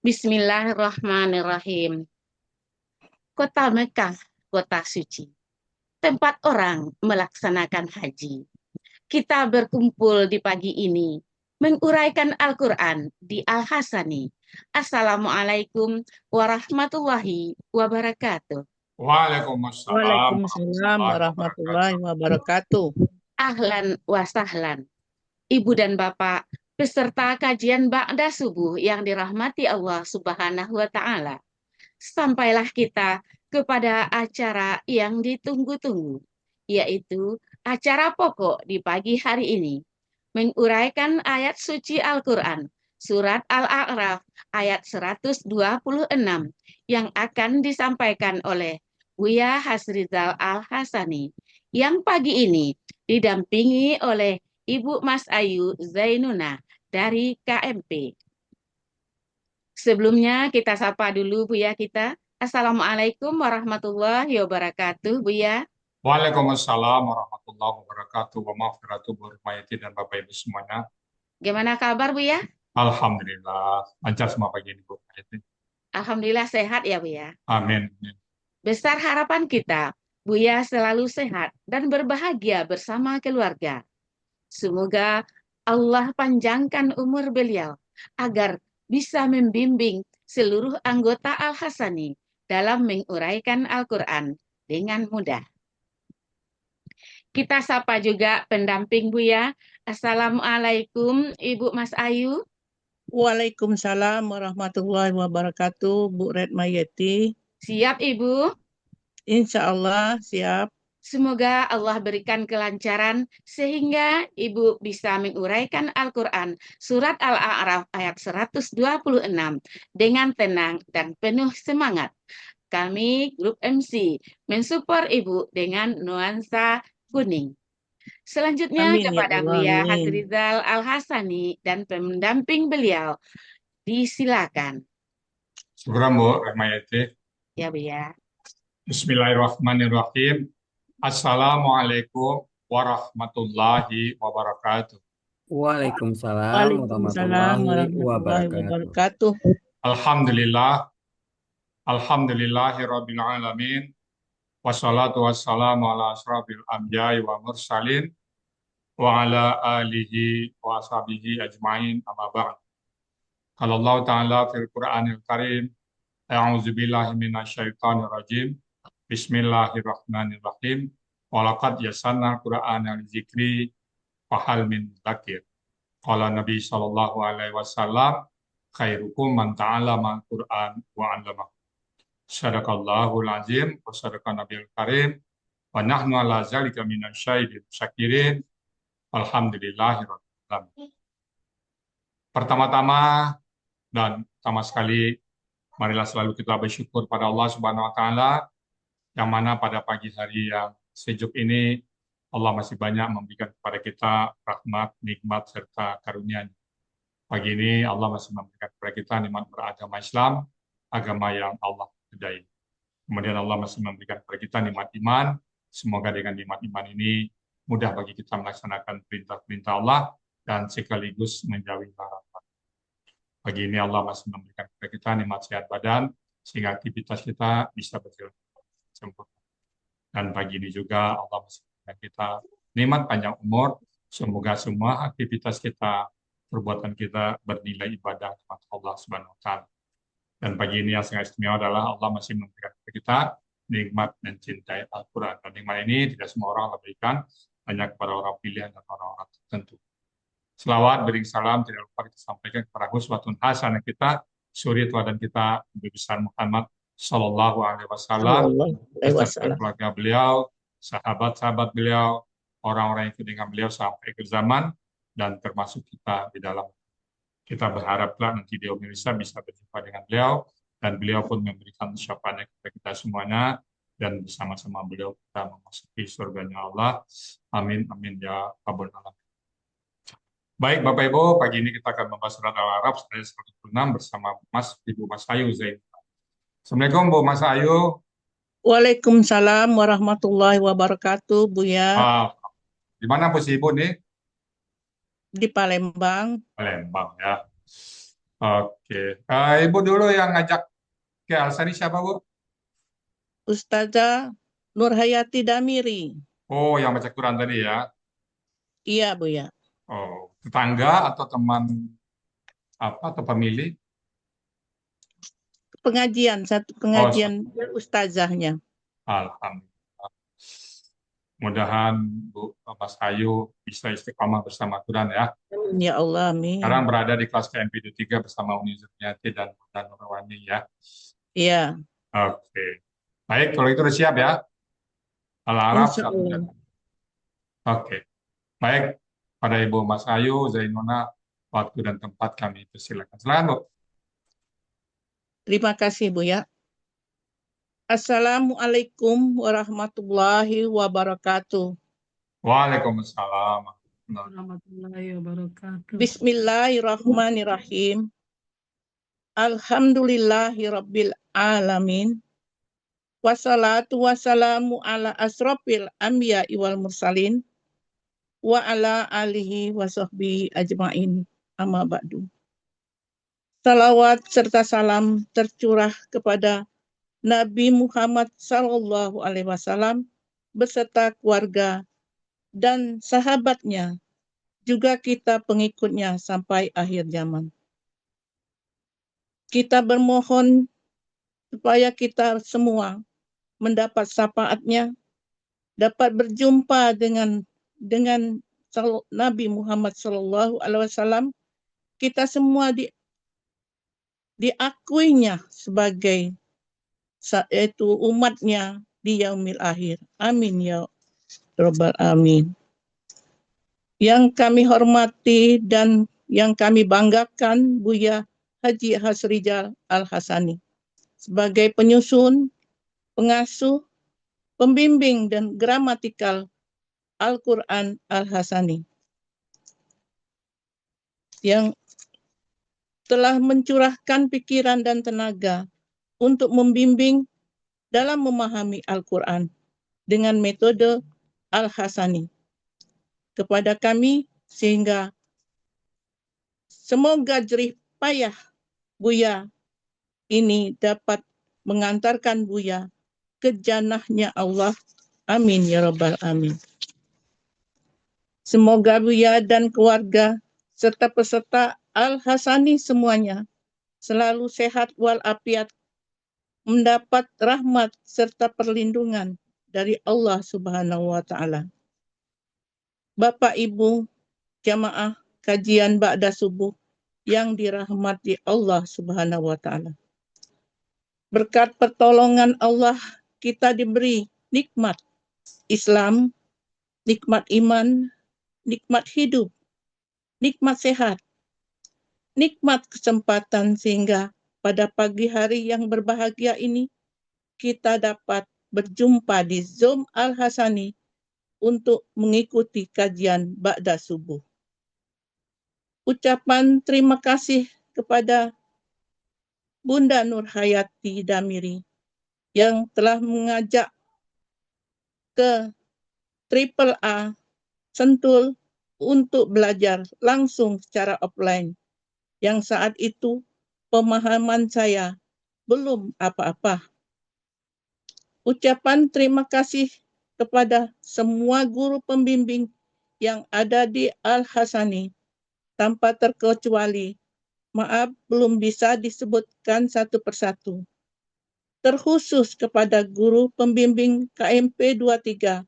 Bismillahirrahmanirrahim. Kota Mekah, kota suci, tempat orang melaksanakan haji. Kita berkumpul di pagi ini, menguraikan Al-Quran di Al-Hasani. Assalamualaikum warahmatullahi wabarakatuh. Waalaikumsalam Waalaikumsalam warahmatullahi warahmatullahi wabarakatuh. wabarakatuh. Ahlan wa sahlan. Ibu dan Bapak, peserta kajian Ba'da Subuh yang dirahmati Allah Subhanahu wa Ta'ala. Sampailah kita kepada acara yang ditunggu-tunggu, yaitu acara pokok di pagi hari ini, menguraikan ayat suci Al-Quran, surat Al-A'raf ayat 126, yang akan disampaikan oleh Buya Hasrizal Al-Hasani, yang pagi ini didampingi oleh Ibu Mas Ayu Zainuna dari KMP. Sebelumnya kita sapa dulu Buya kita. Assalamualaikum warahmatullahi wabarakatuh, Buya. Waalaikumsalam warahmatullahi wabarakatuh. Wa maghfiratuh warahmatullahi dan Bapak Ibu semuanya. Gimana kabar, Buya? Alhamdulillah. Lancar semua pagi ini, Bu. Alhamdulillah sehat ya, Buya. Amin. Besar harapan kita, Buya selalu sehat dan berbahagia bersama keluarga. Semoga Allah panjangkan umur beliau agar bisa membimbing seluruh anggota Al-Hasani dalam menguraikan Al-Quran dengan mudah. Kita sapa juga pendamping Buya. Assalamualaikum Ibu Mas Ayu. Waalaikumsalam warahmatullahi wabarakatuh, Bu Retmayeti. Siap Ibu? Insya Allah siap. Semoga Allah berikan kelancaran sehingga Ibu bisa menguraikan Al-Quran surat Al-A'raf ayat 126 dengan tenang dan penuh semangat. Kami grup MC mensupport Ibu dengan nuansa kuning. Selanjutnya Amin ya kepada Allah, Buya amin. Hasrizal Al-Hasani dan pendamping beliau. Disilakan. Syukuran, Bu Rahmayati. Ya, Buya. Bismillahirrahmanirrahim. Assalamualaikum warahmatullahi wabarakatuh. Waalaikumsalam Waalaikumsalam warahmatullahi warahmatullahi wabarakatuh. wabarakatuh. Alhamdulillah. Alhamdulillahirabbil alamin. Wassalatu wassalamu ala asrafil anbiya'i wa mursalin wa ala alihi wa ashabihi ajmain amma ba'd. Qala Allah Ta'ala fil Qur'anil Karim, a'udzu billahi minasyaitonir rajim. Bismillahirrahmanirrahim. Wa laqad yassarnal Qur'ana lidzikri fahal min dzakir. Qala Nabi sallallahu alaihi wasallam, khairukum man ta'allama al-Qur'an wa 'allamahu. Sadaqallahul azim wa sadaqan nabiyul karim wa nahnu ala zalika minasyahidin syakirin. Alhamdulillahirabbil alamin. Pertama-tama dan pertama sekali, marilah selalu kita bersyukur pada Allah Subhanahu wa taala, yang mana pada pagi hari yang sejuk ini Allah masih banyak memberikan kepada kita rahmat, nikmat serta karunia-Nya. Pagi ini Allah masih memberikan kepada kita nikmat beragama Islam, agama yang Allah ridai. Kemudian Allah masih memberikan kepada kita nikmat iman. Semoga dengan nikmat iman ini mudah bagi kita melaksanakan perintah-perintah Allah dan sekaligus menjauhi larangan. Pagi ini Allah masih memberikan kepada kita nikmat sehat badan sehingga aktivitas kita bisa berjalan sempurna. Dan pagi ini juga Allah masih memberikan kita nikmat panjang umur. Semoga semua aktivitas kita, perbuatan kita bernilai ibadah kepada Allah Subhanahu wa taala. Dan pagi ini yang sangat istimewa adalah Allah masih memberikan kepada kita nikmat mencintai Al-Quran. Dan nikmat ini tidak semua orang berikan, hanya kepada orang pilihan dan orang-orang tertentu. Selawat, bering salam, tidak lupa kita sampaikan kepada uswatun hasanah kita, suri teladan kita, Nabi besar Muhammad Sallallahu Alaihi Wasallam, Sallallahu alaihi beserta wasallam. keluarga beliau, sahabat-sahabat beliau, orang-orang yang ikut dengan beliau sampai akhir zaman, dan termasuk kita di dalam. Kita berharaplah nanti di Indonesia bisa berjumpa dengan beliau, dan beliau pun memberikan syafaatnya kepada kita semuanya, dan bersama-sama beliau kita memasuki surganya Allah. Amin, amin, ya Rabbal Alamin. Baik, Bapak Ibu, pagi ini kita akan membahas surat Al-A'raf ayat 126 bersama Ibu Mas Ayu Zain. Assalamualaikum, Bu Mas Ayu. Waalaikumsalam warahmatullahi wabarakatuh, Buya. Di mana posisi Ibu nih? Di Palembang. Palembang ya. Oke. Ibu dulu yang ngajak ke Alsani siapa, Bu? Ustazah Nurhayati Damiri. Oh, yang baca Quran tadi ya. Iya, Buya. Oh, tetangga atau teman apa atau pemilih? Pengajian, satu Oh, pengajian ustazahnya. alhamdulillah. Mudahan Bu Mas Ayu bisa istiqomah bersama Quran ya. Amin ya Allah, Sekarang amin. berada di kelas KMP 3 bersama Uni Zurniati dan Nurwani ya. Iya, Oke. Baik, kalau itu udah siap ya. Al-Araf insya 1 dan Allah. Oke. Baik, pada Ibu Mas Ayu, Zainuna, waktu dan tempat kami persilakan. Silakan, Bu. Terima kasih, Buya. Assalamualaikum warahmatullahi wabarakatuh. Waalaikumsalam. Warahmatullahi wabarakatuh. Bismillahirrahmanirrahim. Alhamdulillahi rabbil alamin. Wassalatu wassalamu ala asrofil anbiya wal mursalin wa ala alihi wa sahbihi ajmain. Amma ba'du. Salawat serta salam tercurah kepada Nabi Muhammad Sallallahu Alaihi Wasallam beserta keluarga dan sahabatnya, juga kita pengikutnya sampai akhir zaman. Kita bermohon supaya kita semua mendapat syafaatnya, dapat berjumpa dengan Nabi Muhammad Sallallahu Alaihi Wasallam. Kita semua diakuinya sebagai yaitu umatnya di yaumil akhir. Amin ya Rabbal Alamin. Yang kami hormati dan yang kami banggakan Buya Haji Hasrijal Al-Hasani sebagai penyusun, pengasuh, pembimbing dan gramatikal Al-Quran Al-Hasani yang telah mencurahkan pikiran dan tenaga untuk membimbing dalam memahami Al-Quran dengan metode Al-Hasani kepada kami, sehingga semoga jerih payah Buya ini dapat mengantarkan Buya ke jannahnya Allah. Amin ya Rabbal Alamin. Semoga Buya dan keluarga serta peserta Al-Hasani semuanya selalu sehat walafiat, mendapat rahmat serta perlindungan dari Allah Subhanahu wa Ta'ala. Bapak Ibu jamaah kajian Ba'da Subuh yang dirahmati Allah Subhanahu wa Ta'ala. Berkat pertolongan Allah kita diberi nikmat Islam, nikmat iman, nikmat hidup, nikmat sehat, nikmat kesempatan, sehingga pada pagi hari yang berbahagia ini kita dapat berjumpa di Zoom Al-Hasani untuk mengikuti kajian Ba'da Subuh. Ucapan terima kasih kepada Bunda Nurhayati Damiri yang telah mengajak ke AAA Sentul untuk belajar langsung secara offline, yang saat itu pemahaman saya belum apa-apa. Ucapan terima kasih kepada semua guru pembimbing yang ada di Al-Hasani tanpa terkecuali. Maaf, belum bisa disebutkan satu persatu. Terkhusus kepada guru pembimbing KMP 23,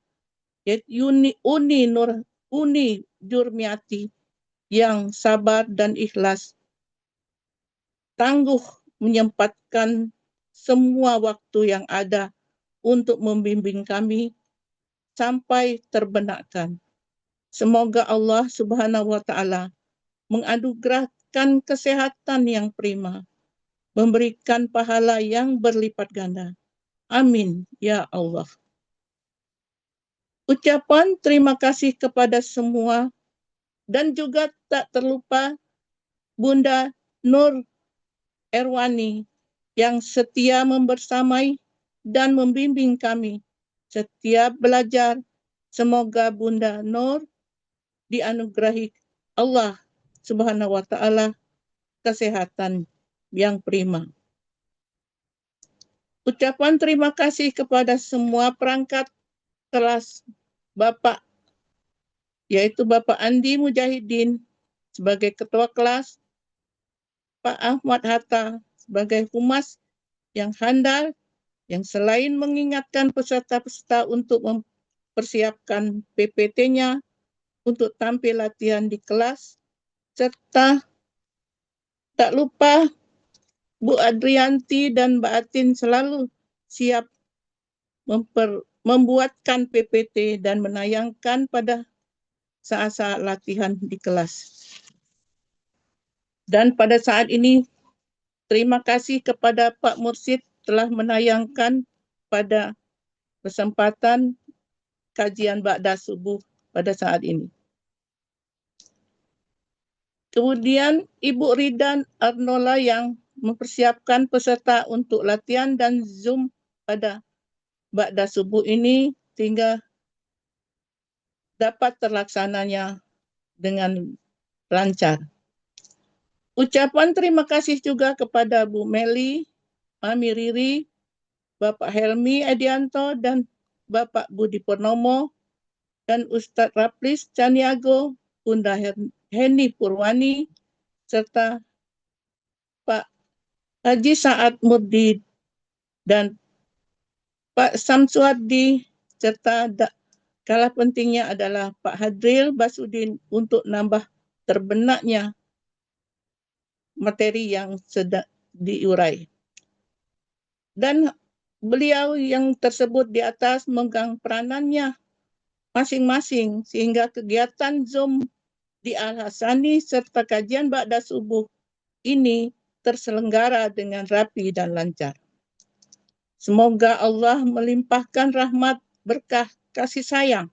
yaitu Uni Jurmiati, yang sabar dan ikhlas, tangguh menyempatkan semua waktu yang ada untuk membimbing kami sampai terbenakkan. Semoga Allah Subhanahu wa Ta'ala menganugerahkan kesehatan yang prima, memberikan pahala yang berlipat ganda. Amin ya Allah. Ucapan terima kasih kepada semua, dan juga tak terlupa Bunda Nur Erwani yang setia membersamai dan membimbing kami setiap belajar. Semoga Bunda Nur dianugerahi Allah Subhanahu wa Ta'ala kesehatan yang prima. Ucapan terima kasih kepada semua perangkat kelas Bapak, yaitu Bapak Andi Mujahidin sebagai Ketua Kelas, Pak Ahmad Hatta sebagai Humas yang handal, yang selain mengingatkan peserta-peserta untuk mempersiapkan PPT-nya untuk tampil latihan di kelas, serta tak lupa Bu Adrianti dan Mbak Atin selalu siap membuatkan PPT dan menayangkan pada saat-saat latihan di kelas. Dan pada saat ini, terima kasih kepada Pak Mursyid telah menayangkan pada kesempatan kajian Ba'da Subuh pada saat ini. Kemudian Ibu Ridan Arnola yang mempersiapkan peserta untuk latihan dan Zoom pada Ba'da Subuh ini sehingga dapat terlaksananya dengan lancar. Ucapan terima kasih juga kepada Bu Meli, Mami Riri, Bapak Helmi Edianto, dan Bapak Budi Purnomo, dan Ustadz Raplis Caniago, Bunda Heni Purwani, serta Pak Haji Saad Murdi dan Pak Samsuardi, serta kalah pentingnya adalah Pak Hadril Basudin untuk nambah terbenaknya materi yang sedang diurai. Dan beliau yang tersebut di atas memegang peranannya masing-masing sehingga kegiatan Zoom di Al-Hasani serta kajian Ba'da Subuh ini terselenggara dengan rapi dan lancar. Semoga Allah melimpahkan rahmat, berkah, kasih sayang,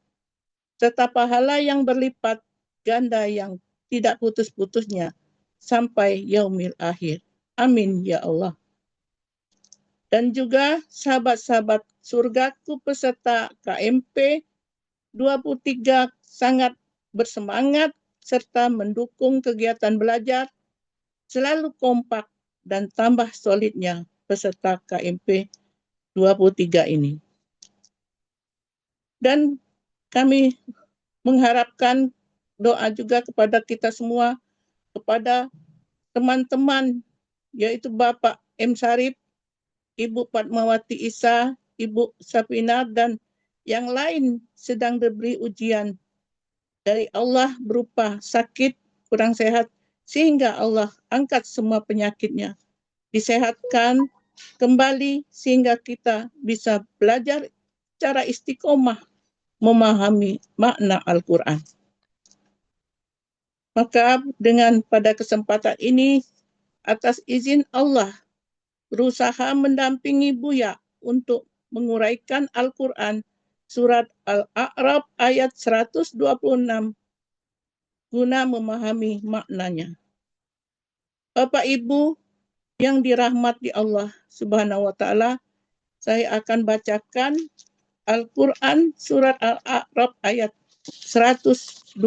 serta pahala yang berlipat ganda yang tidak putus-putusnya sampai yaumil akhir. Amin ya Allah. Dan juga sahabat-sahabat surgaku peserta KMP 23 sangat bersemangat serta mendukung kegiatan belajar, selalu kompak dan tambah solidnya peserta KMP 23 ini. Dan kami mengharapkan doa juga kepada kita semua, kepada teman-teman, yaitu Bapak M. Sarip, Ibu Fatmawati Isa, Ibu Safinar, dan yang lain sedang diberi ujian dari Allah berupa sakit, kurang sehat, sehingga Allah angkat semua penyakitnya, disehatkan kembali sehingga kita bisa belajar secara istiqomah memahami makna Al-Quran. Maka dengan pada kesempatan ini, atas izin Allah, berusaha mendampingi Buya untuk menguraikan Al-Quran surat Al-A'raf ayat 126 guna memahami maknanya. Bapak Ibu yang dirahmati Allah Subhanahu wa taala, saya akan bacakan Al-Quran surat Al-A'raf ayat 126.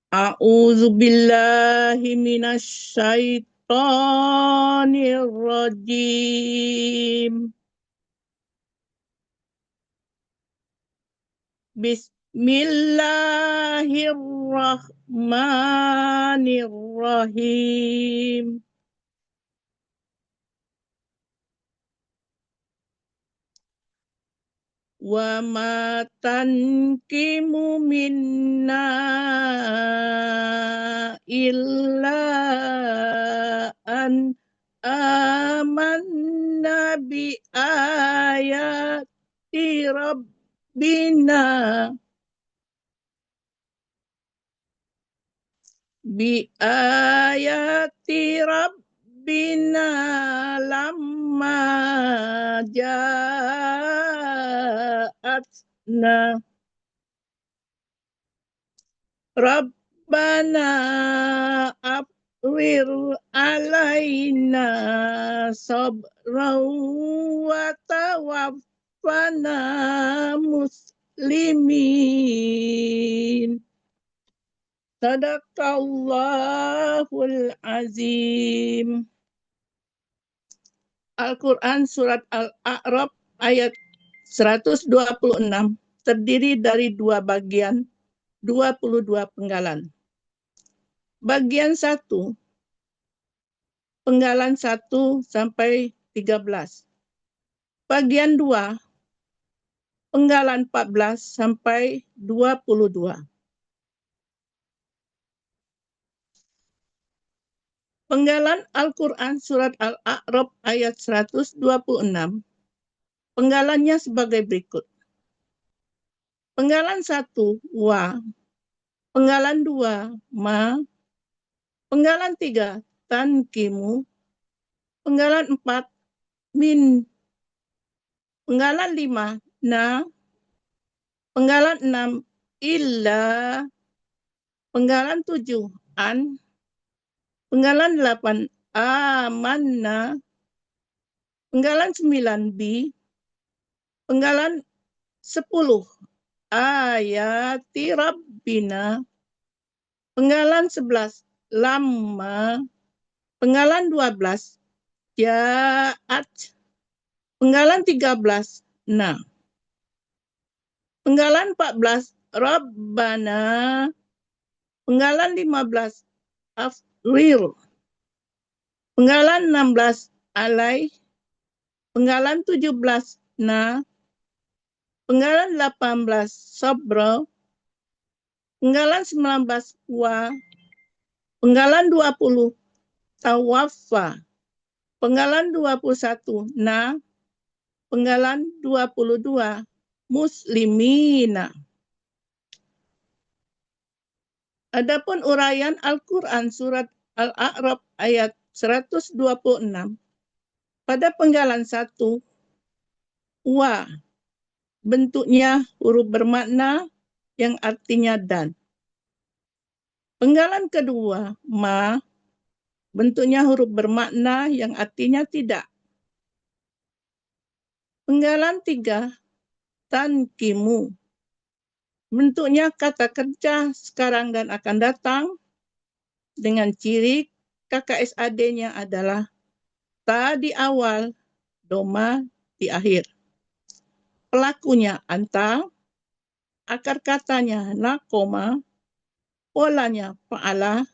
A'udzu billahi minasy syaithanir rajim. Bismillahirrahmanirrahim. Wa ma tankimu minna illa an amanna bi ayati rabbina lamma ja'atna Rabbana afwir alaina sabran wa tawaffana muslimin. Sadaqallahul azim. Al-Quran Surat Al-A'raf ayat 126 terdiri dari dua bagian, 22 penggalan. Bagian 1, penggalan 1 sampai 13. Bagian 2, penggalan 14 sampai 22. Penggalan Al-Quran Surat Al-A'raf ayat 126. Penggalannya sebagai berikut. Penggalan 1, wa. Penggalan 2, ma. Penggalan 3, tankimu. Penggalan 4, min. Penggalan 5, na. Penggalan 6, illa. Penggalan 7, an. Penggalan 8, amanna. Penggalan 9, bi. Penggalan 10, ayati rabbina. Penggalan 11, lamma. Penggalan 12, ja'at. Penggalan 13, na. Penggalan 14, rabbana. Penggalan 15, afrir. Penggalan 16, alai. Penggalan 17, na. Penggalan 18, sabra. Penggalan 19, wa. Penggalan 20, tawaffa. Penggalan 21, na. Penggalan 22, muslimina. Adapun uraian Al-Quran Surat Al-A'raf ayat 126. Pada penggalan 1, wa. Bentuknya huruf bermakna yang artinya dan. Penggalan kedua, ma. Bentuknya huruf bermakna yang artinya tidak. Penggalan 3, tankimu. Bentuknya kata kerja sekarang dan akan datang dengan ciri KKSAD-nya adalah ta di awal, doma di akhir. Pelakunya anta, akar katanya nakoma, polanya fa'ala.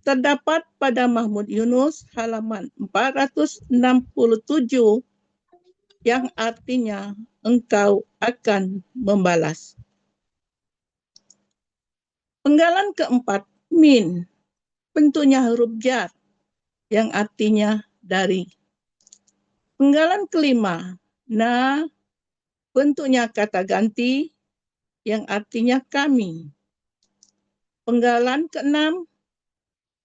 Terdapat pada Mahmud Yunus halaman 467 yang artinya engkau akan membalas. Penggalan keempat, min. Bentuknya huruf jar yang artinya dari. Penggalan kelima, na. Bentuknya kata ganti yang artinya kami. Penggalan keenam,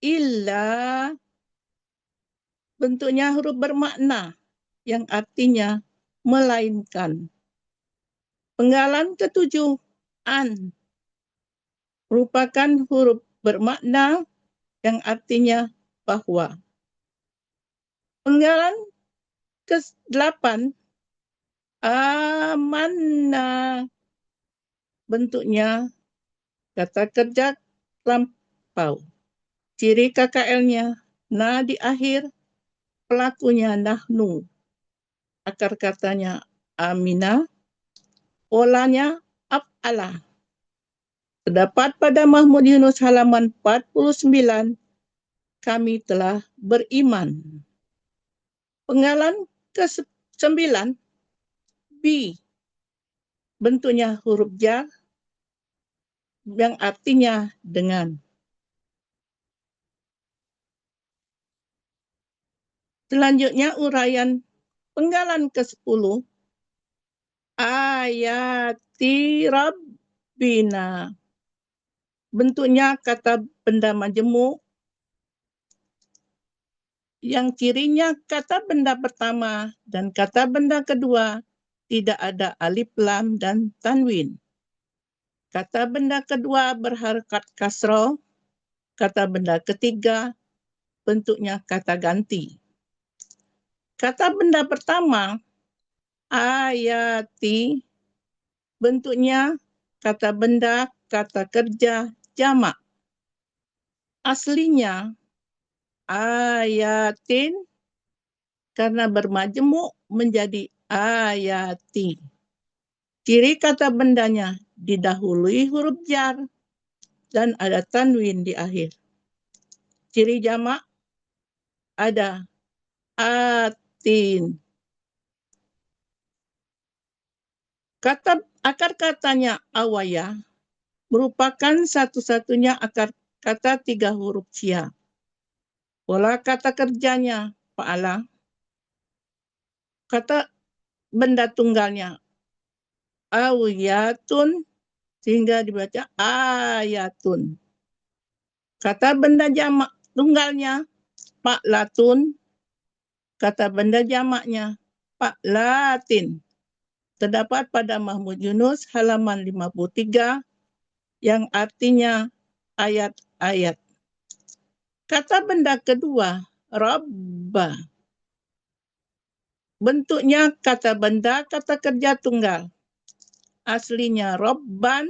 illa. Bentuknya huruf bermakna yang artinya melainkan. Penggalan ketujuh, an. Merupakan huruf bermakna yang artinya bahwa. Penggalan ke-8, amanna. Bentuknya kata kerja lampau. Ciri KKL-nya na di akhir, pelakunya nahnu. Akar katanya amina, polanya af'ala. Terdapat pada Mahmud Yunus halaman 49, kami telah beriman. Penggalan ke-9, bi. Bentuknya huruf jar yang artinya dengan. Selanjutnya uraian penggalan ke-10, ayati rabbina. Bentuknya kata benda majemuk yang cirinya kata benda pertama dan kata benda kedua tidak ada alif lam dan tanwin. Kata benda kedua berharakat kasroh, kata benda ketiga bentuknya kata ganti. Kata benda pertama, ayati, bentuknya kata benda, kata kerja, jamak. aslinya ayatin karena bermajemuk menjadi ayati. Ciri kata bendanya didahului huruf jar dan ada tanwin di akhir. Ciri jamak ada atin. Akar katanya awaya merupakan satu-satunya akar kata 3 huruf cia. Pola kata kerjanya fa'ala. Kata benda tunggalnya awiyatun sehingga dibaca ayatun. Kata benda jamak tunggalnya fa'latun. Kata benda jamaknya fa'latin. Terdapat pada Mahmud Yunus halaman 53 yang artinya ayat-ayat. Kata benda kedua, robba. Bentuknya kata benda, kata kerja tunggal. Aslinya robban.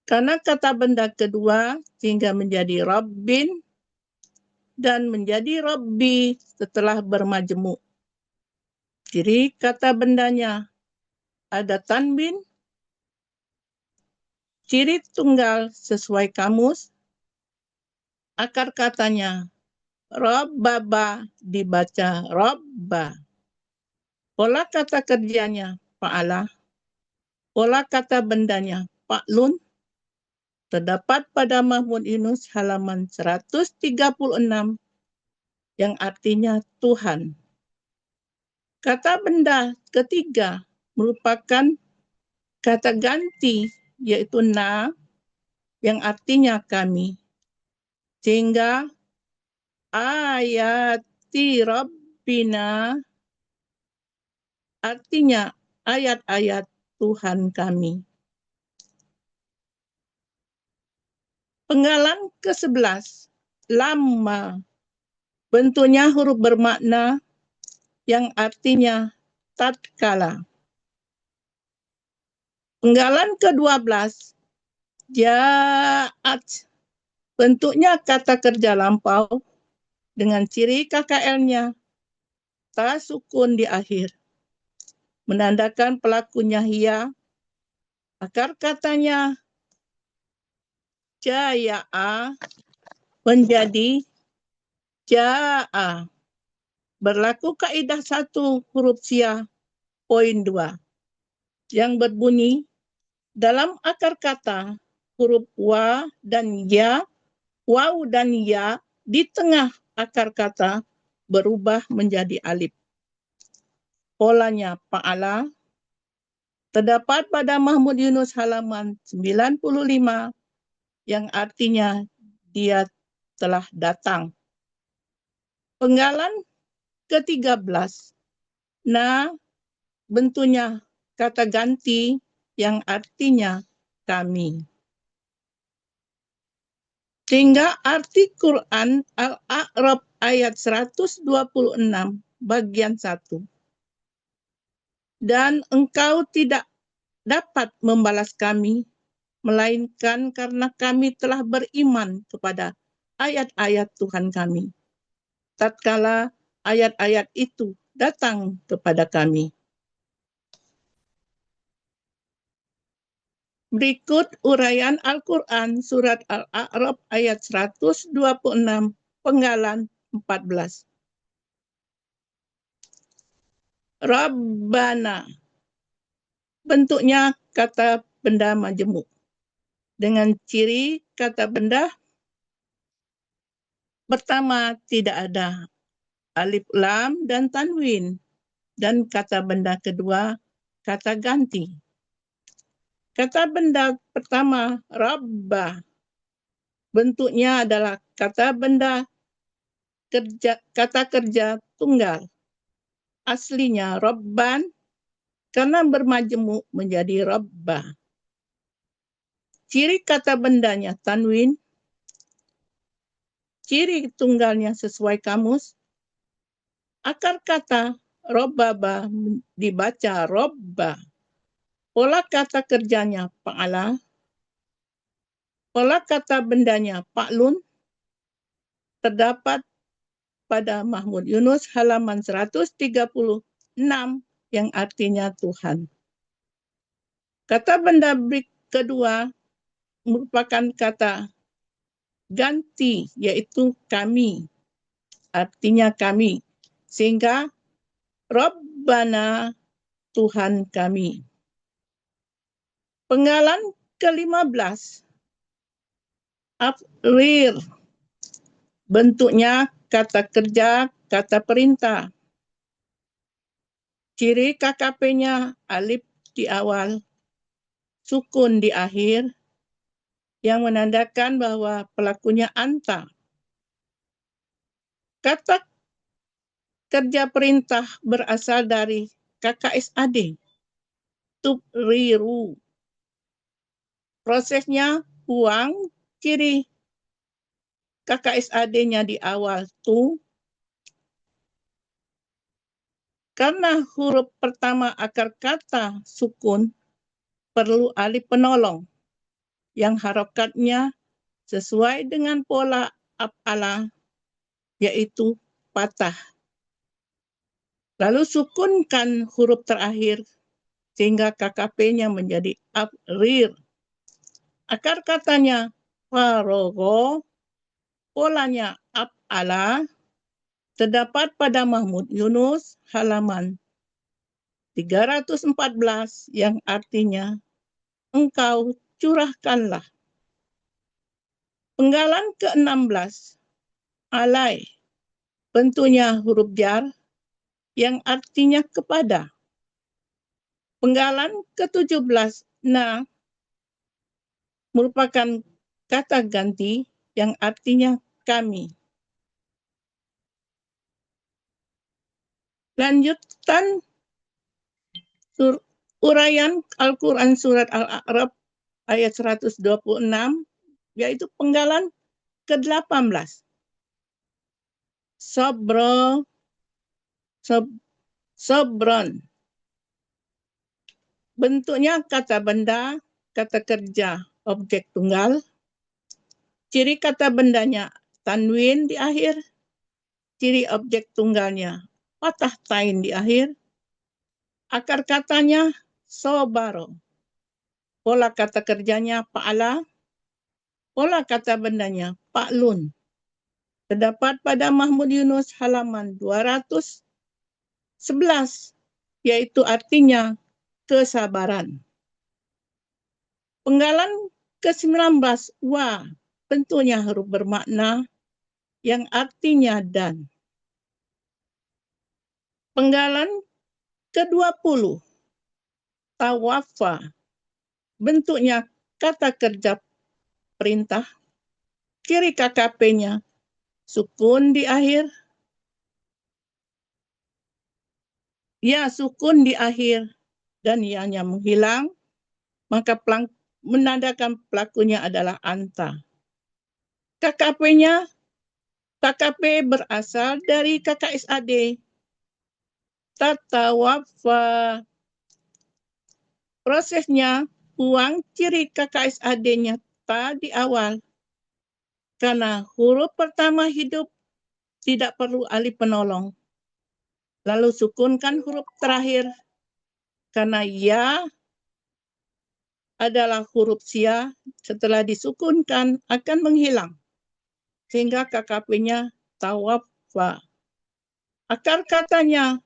Karena kata benda kedua sehingga menjadi robbin dan menjadi robbi setelah bermajemuk. Ciri kata bendanya ada tanwin. Ciri tunggal sesuai kamus. Akar katanya robbaba dibaca robba. Pola kata kerjanya fa'ala. Pola kata bendanya fa'lun. Terdapat pada Mahmud Yunus halaman 136 yang artinya Tuhan. Kata benda ketiga merupakan kata ganti yaitu na yang artinya kami. Sehingga ayati Rabbina artinya ayat-ayat Tuhan kami. Penggalan ke-11, lama. Bentuknya huruf bermakna yang artinya tatkala. Penggalan ke-12, ja'at. Bentuknya kata kerja lampau dengan ciri KKL-nya ta sukun di akhir. Menandakan pelakunya hiya. Akar katanya jaya'a menjadi ja'a. Berlaku kaidah 1 huruf sia poin 2 yang berbunyi dalam akar kata huruf wa dan ya, waw dan ya di tengah akar kata berubah menjadi alif. Polanya fa'ala. Terdapat pada Mahmud Yunus halaman 95 yang artinya dia telah datang. Penggalan ke-13. Nah, bentuknya kata ganti yang artinya kami. Sehingga arti Quran Al-A'raf ayat 126 bagian 1. Dan engkau tidak dapat membalas kami, melainkan karena kami telah beriman kepada ayat-ayat Tuhan kami. Tatkala ayat-ayat itu datang kepada kami. Berikut uraian Al-Quran surat Al-A'raf ayat 126 penggalan 14. Rabbana. Bentuknya kata benda majemuk. Dengan ciri kata benda pertama tidak ada alif lam dan tanwin. Dan kata benda kedua kata ganti. Kata benda pertama rabba. Bentuknya adalah kata benda kata kerja tunggal. Aslinya robban karena bermajemuk menjadi robba. Ciri kata bendanya tanwin. Ciri tunggalnya sesuai kamus. Akar kata robbaba dibaca robba. Pola kata kerjanya fa'ala. Pola kata bendanya Paklun terdapat pada Mahmud Yunus halaman 136 yang artinya Tuhan. Kata benda kedua merupakan kata ganti, yaitu kami, artinya kami. Sehingga Rabbana, Tuhan kami. Penggalan ke-15, afrir, bentuknya kata kerja, kata perintah. Ciri KKP-nya alif di awal, sukun di akhir, yang menandakan bahwa pelakunya anta. Kata kerja perintah berasal dari KKSAD, tubriru. Prosesnya uang, ciri KKSAD-nya di awal tu. Karena huruf pertama akar kata sukun, perlu alif penolong yang harokatnya sesuai dengan pola af'ala, yaitu patah. Lalu sukunkan huruf terakhir sehingga KKP-nya menjadi afrir. Akar katanya farogo, polanya af'ala, terdapat pada Mahmud Yunus halaman 314 yang artinya engkau curahkanlah. Penggalan ke-16, alai, bentuknya huruf jar yang artinya kepada. Penggalan ke-17, na, merupakan kata ganti yang artinya kami. Lanjutan uraian Al-Quran Surat Al-A'raf ayat 126, yaitu penggalan ke-18. Sobron. Bentuknya kata benda, kata kerja, objek tunggal. Ciri kata bendanya tanwin di akhir. Ciri objek tunggalnya patah tain di akhir. Akar katanya sobaro. Pola kata kerjanya pa'ala. Pola kata bendanya paklun. Terdapat pada Mahmud Yunus halaman 211, yaitu artinya kesabaran. Penggalan ke-19, wa, bentuknya huruf bermakna yang artinya dan. Penggalan ke-20, tawafa, bentuknya kata kerja perintah. Ciri KKP-nya sukun di akhir. Ya, sukun di akhir dan ianya menghilang, maka menandakan pelakunya adalah anta. KKP berasal dari KKSAD. Tatawafa. Prosesnya uang, ciri KKSAD-nya ta di awal. Karena huruf pertama hidup tidak perlu alif penolong. Lalu sukunkan huruf terakhir. Karena ya adalah huruf sia, setelah disukunkan akan menghilang. Sehingga KKP-nya tawafa. Akar katanya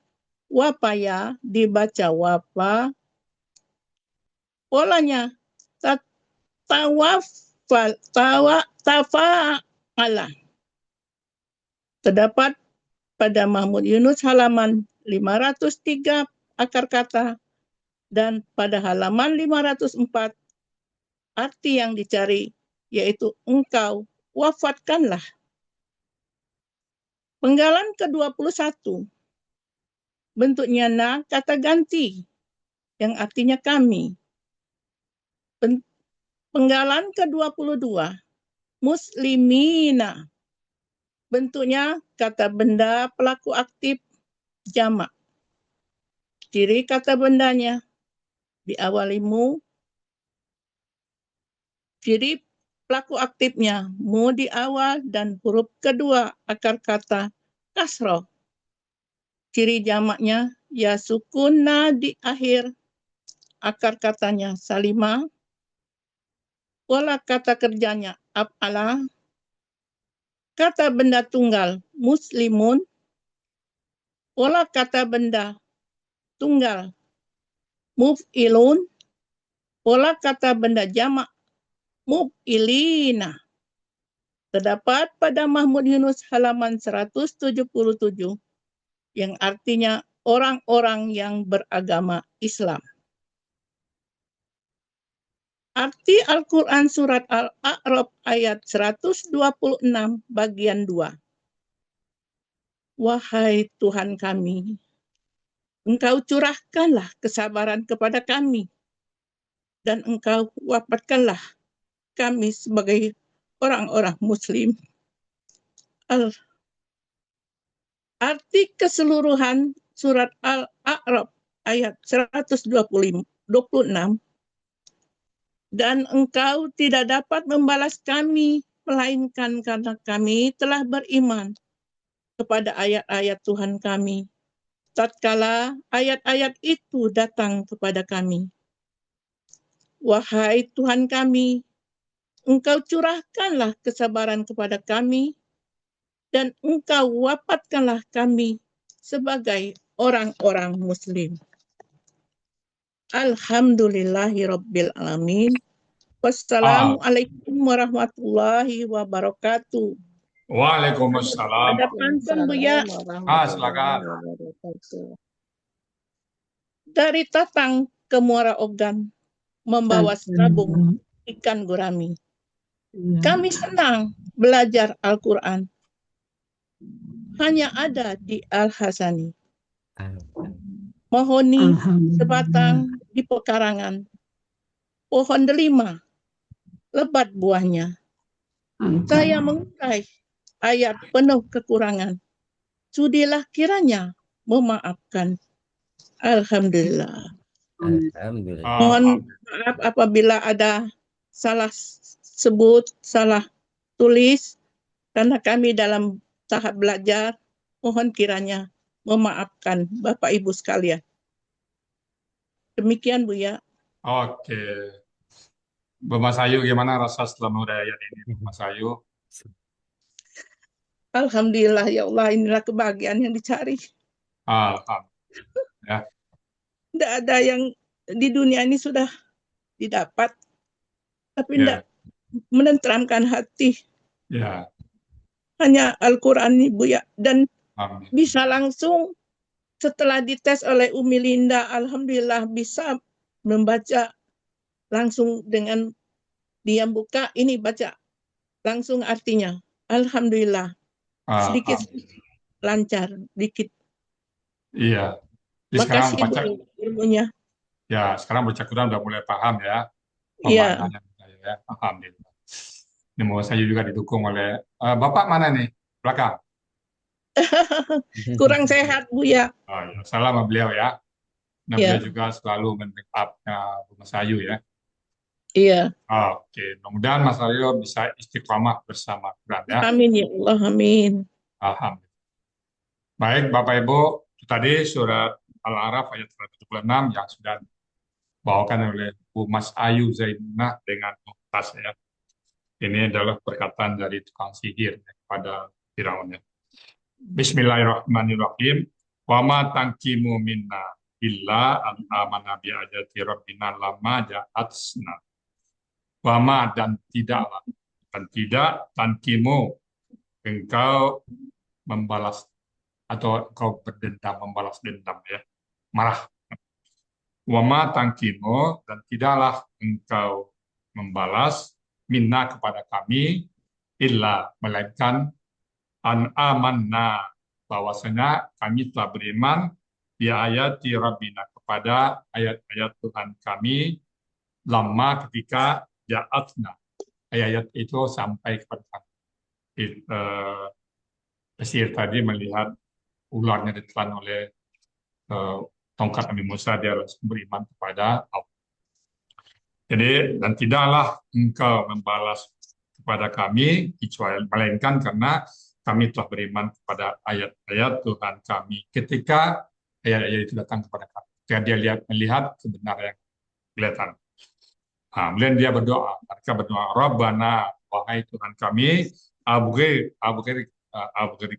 wapaya, dibaca wapa. Polanya tafa'ala. Terdapat pada Mahmud Yunus halaman 503 akar kata dan pada halaman 504 arti yang dicari yaitu engkau wafatkanlah. Penggalan ke-21, bentuknya na, kata ganti yang artinya kami. Penggalan ke-22, muslimina, bentuknya kata benda pelaku aktif jamak. Ciri kata bendanya diawali mu. Ciri pelaku aktifnya mu di awal dan huruf kedua akar kata kasroh. Ciri jamaknya ya sukun na di akhir akar katanya salimah. Pola kata kerjanya af'ala. Kata benda tunggal muslimun. Pola kata benda tunggal muf'ilun. Pola kata benda jamak muf'ilina. Terdapat pada Mahmud Yunus halaman 177 yang artinya orang-orang yang beragama Islam. Arti Al-Quran surat Al-A'raf ayat 126 bagian 2. Wahai Tuhan kami, Engkau curahkanlah kesabaran kepada kami, dan Engkau wafatkanlah kami sebagai orang-orang Muslim. Arti keseluruhan surat Al-A'raf ayat 126, dan Engkau tidak dapat membalas kami, melainkan karena kami telah beriman kepada ayat-ayat Tuhan kami, tatkala ayat-ayat itu datang kepada kami. Wahai Tuhan kami, Engkau curahkanlah kesabaran kepada kami, dan Engkau wafatkanlah kami sebagai orang-orang Muslim. Alhamdulillahirabbil alamin. Wassalamualaikum warahmatullahi wabarakatuh. Waalaikumsalam. Ada pantun, Bu ya. Silakan. Dari Tatang ke Muara Ogan, membawa serabung ikan gurami. Kami senang belajar Al-Quran. Hanya ada di Al-Hasani. Mahoni sebatang di pekarangan. Pohon delima, lebat buahnya. Saya mengurai ayat penuh kekurangan. Sudilah kiranya memaafkan. Alhamdulillah. Alhamdulillah. Mohon maaf apabila ada salah sebut, salah tulis, karena kami dalam tahap belajar, mohon kiranya memaafkan Bapak Ibu sekalian. Demikian Bu ya. Oke. Bu Mas Ayu, gimana rasa setelah mengurai ayat ini, Bu Mas Ayu? Alhamdulillah ya Allah, inilah kebahagiaan yang dicari. Alhamdulillah. Ya. Tidak ada yang di dunia ini sudah didapat, tapi tidak menenteramkan hati. Ya. Hanya Al-Quran ini Bu ya. Dan Amin. bisa langsung setelah dites oleh Umi Linda, alhamdulillah bisa membaca langsung dengan dia buka, ini baca langsung artinya. Alhamdulillah. Sedikit lancar, dikit. Iya. Jadi sekarang Makasih baca, Bu ilmunya. ya sekarang baca Quran udah mulai paham ya. Iya. Pemaknanya ya. Alhamdulillah. Ini mau saya juga didukung oleh Bapak mana nih? Belakang. Kurang sehat Bu ya. Oh, ya. Salam sama beliau ya. Nah, Iya. beliau juga selalu men-backup Bu Mas Ayu ya. Iya. Oke, mudah-mudahan Mas Ayu bisa istiqomah bersama Quran ya. Amin ya Allah, amin. Alhamdulillah. Baik Bapak Ibu, itu tadi surat Al-A'raf ayat 176 yang sudah dibawakan oleh Bu Mas Ayu Zainah dengan tuntas ya. Ini adalah perkataan dari tukang sihir kepada Firaun ya. Bismillahirrahmanirrahim. Wa ma tanqimu minna illa an amana bi ayati rabbina lamma ja'atsna. Wa ma dan tidaklah dan tidak tanqimu engkau membalas atau engkau berdendam, membalas dendam ya, marah. Wa ma tanqimu dan tidaklah engkau membalas minna kepada kami illa melainkan an amanna bahwasanya kami telah beriman di ayati rabbina kepada ayat-ayat Tuhan kami lama ketika ja'atna ayat itu sampai kepada kami. Pesihir tadi melihat ularnya ditelan oleh tongkat Nabi Musa, dia langsung beriman kepada Allah. Jadi dan tidaklah engkau membalas kepada kami kecuali melainkan karena kami telah beriman kepada ayat-ayat Tuhan kami ketika ayat-ayat itu datang kepada kami. Ketika dia melihat kebenaran yang kelihatan. Kemudian dia berdoa. Mereka berdoa, Rabbana, wahai Tuhan kami, abghir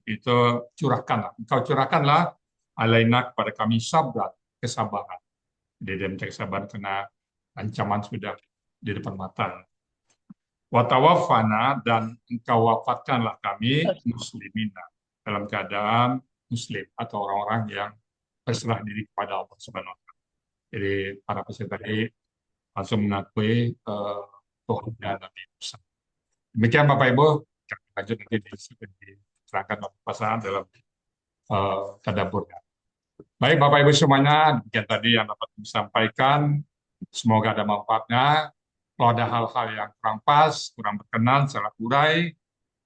itu curahkanlah. Engkau curahkanlah alaina kepada kami sabda, kesabaran. Jadi dia mencari kesabaran karena ancaman sudah di depan mata. Watawafana, dan engkau wafatkanlah kami muslimina, dalam keadaan muslim atau orang-orang yang berserah diri kepada Allah Subhanahu wa Ta'ala. Jadi para peserta tadi langsung mengakui Tuhan dan Nabi Musa. Demikian Bapak Ibu, kami lanjut nanti diterangkan pasangan dalam tadaburnya. Baik Bapak Ibu semuanya, demikian tadi yang dapat disampaikan. Semoga ada manfaatnya. Kalau ada hal-hal yang kurang pas, kurang berkenan, salah urai,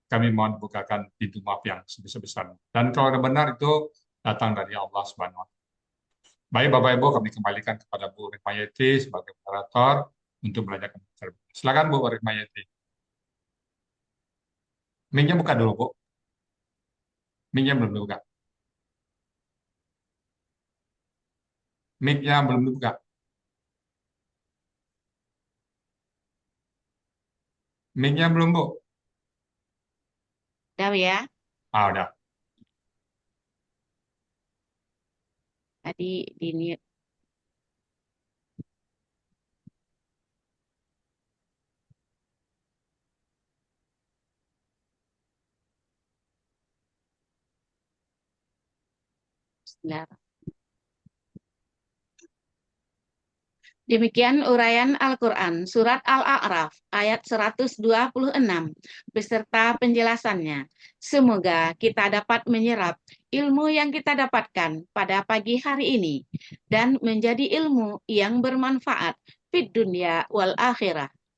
kami mohon bukakan pintu maaf yang sebesar-besarnya. Dan kalau ada benar itu datang dari Allah Subhanahu wa Ta'ala. Baik Bapak Ibu, kami kembalikan kepada Bu Rihmayati sebagai moderator untuk melanjutkan acara. Silakan Bu Rihmayati. Mic-nya buka dulu, Bu. Mic-nya belum dibuka. Mic-nya belum dibuka. Mic-nya belum, Bu. Tahu ya, Udah. tadi di Bismillah. Demikian uraian Al-Quran, Surat Al-A'raf, ayat 126, beserta penjelasannya. Semoga kita dapat menyerap ilmu yang kita dapatkan pada pagi hari ini, dan menjadi ilmu yang bermanfaat fid dunya wal akhirah,